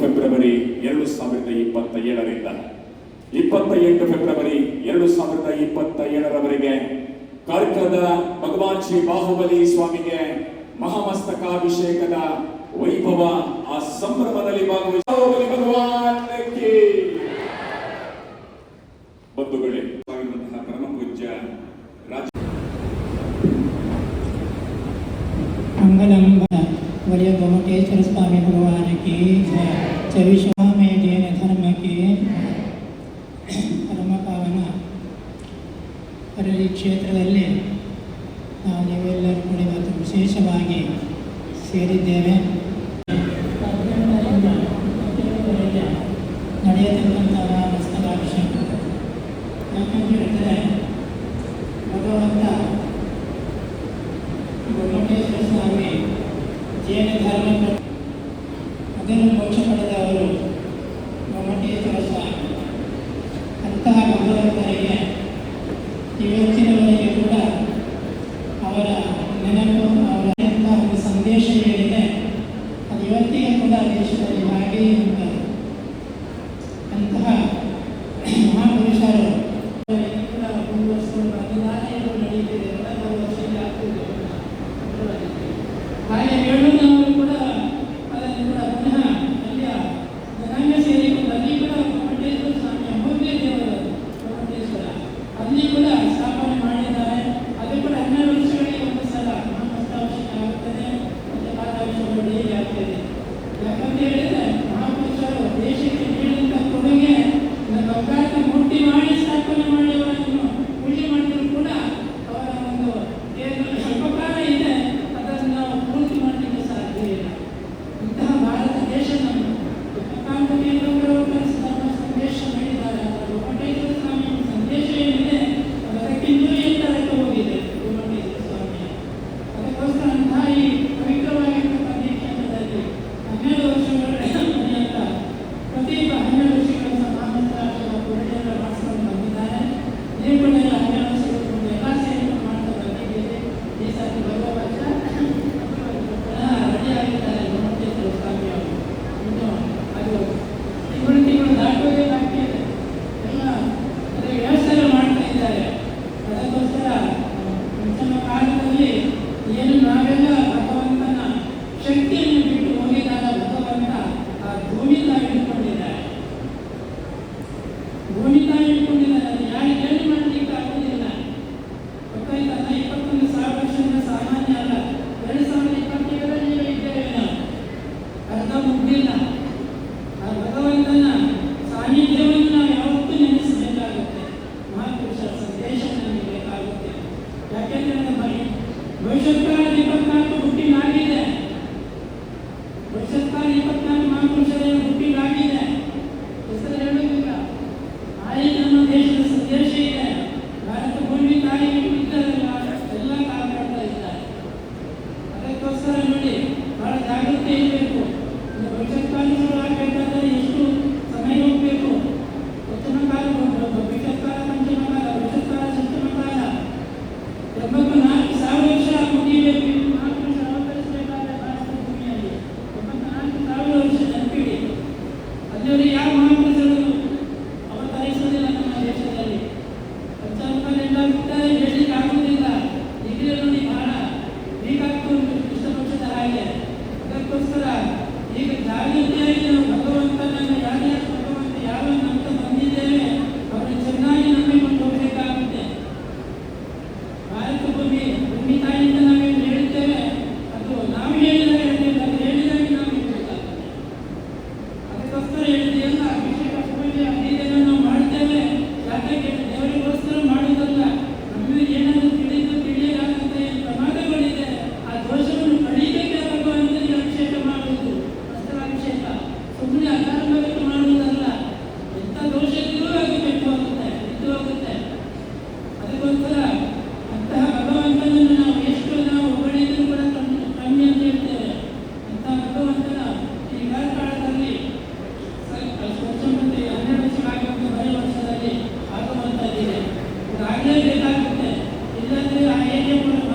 February 2027ರಿಂದ 28 February 2027ರವರೆಗೆ ಕಾರ್ಕಳದ ಭಗವಾನ್ ಶ್ರೀ ಬಾಹುಬಲಿ ಸ್ವಾಮಿಗೆ ಮಹಾಮಸ್ತಕಾಭಿಷೇಕದ ವೈಭವ ಆ ಸಂಭ್ರಮದಲ್ಲಿ ಭಾಗವಹಿಸಿ ಭಗವಾನ್ಗೆ ಬಂಧುಗಳೇ ಪರಮ ಪೂಜ್ಯ वर्य गोमटेश्वर स्वामी भगवान की जय में जैन धर्म की परम पावन ಅರಳಿ ಕ್ಷೇತ್ರದಲ್ಲಿ ನಾವು ನೀವೆಲ್ಲರೂ ಕೂಡ ಇವತ್ತು ವಿಶೇಷವಾಗಿ ಸೇರಿದ್ದೇವೆ. ನಡೆಯತಕ್ಕಂತಹ ಮಸ್ತಕಾಭಿಷೇಕ ಯಾಕಂತ ಹೇಳಿದರೆ ಭಗವಂತ ಗೊಮ್ಮಟೇಶ್ವರ ಸ್ವಾಮಿ ಜೈನ ಧರ್ಮ ಅದನ್ನು ಮೋಕ್ಷ ಪಡೆದವರು ಗೊಮ್ಮಟೇಶ್ವರ ಸ್ವಾಮಿ. ಅಂತಹ ಭಗವಂತನಿಗೆ ಇವತ್ತಿನವರೆಗೆ ಕೂಡ ಅವರ ನೆನಪು ಅವರ ಒಂದು ಸಂದೇಶ ಏನಿದೆ ಅದು ಇವತ್ತಿಗೆ ಕೂಡ ದೇಶದಲ್ಲಿ ಹಾಗೆಯೇ ಉಂಟು. ಅಂತಹ ಮಹಾಪುರುಷರು ಕೂಡ ಮುಂದುವರಿಸಿಕೊಂಡು ಅನುದಾನಗಳು ನಡೆಯುತ್ತಿದೆ. ವರ್ಷದಲ್ಲಿ ಆಗ್ತಿದೆ ಹಾಗೆ ಹೇಳುವುದವರು ಕೂಡ ಅದನ್ನು ಕೂಡ ಪುನಃ ಅಲ್ಲಿಯ ಜನಾಂಗ ಸೇರಿಕೊಂಡು ಅಲ್ಲಿ ಕೂಡ ಗೊಮ್ಮಟೇಶ್ವರ ಸ್ವಾಮಿ ಅಮೂಲ್ಯ ದೇವರು ಗೊಮ್ಮಟೇಶ್ವರ ಅಲ್ಲಿ ಕೂಡ ಸ್ಥಾಪನೆ ಮಾಡಿದ್ದಾರೆ. ಅದು ಕೂಡ 12 ವರ್ಷಗಳಿಗೆ ಒಂದು ಸಲ ಮಹಾಮಸ್ತಕಾಭಿಷೇಕ ಆಗುತ್ತದೆ ಮತ್ತು ಪಾದಾಭಿಷೇಕ ಡೈಲಿ ಆಗ್ತದೆ. ಯಾಕಂತ ಹೇಳಿದರೆ ಮಹಾಪುರುಷರು ದೇಶಕ್ಕೆ ನೀಡಿದಂಥ ಕೊಡುಗೆ ಒಗ್ಗಟ್ಟು ಮುಟ್ಟಿ ಮಾಡಿ ಸಾಕು ಅಯ್ಯಪ್ಪನ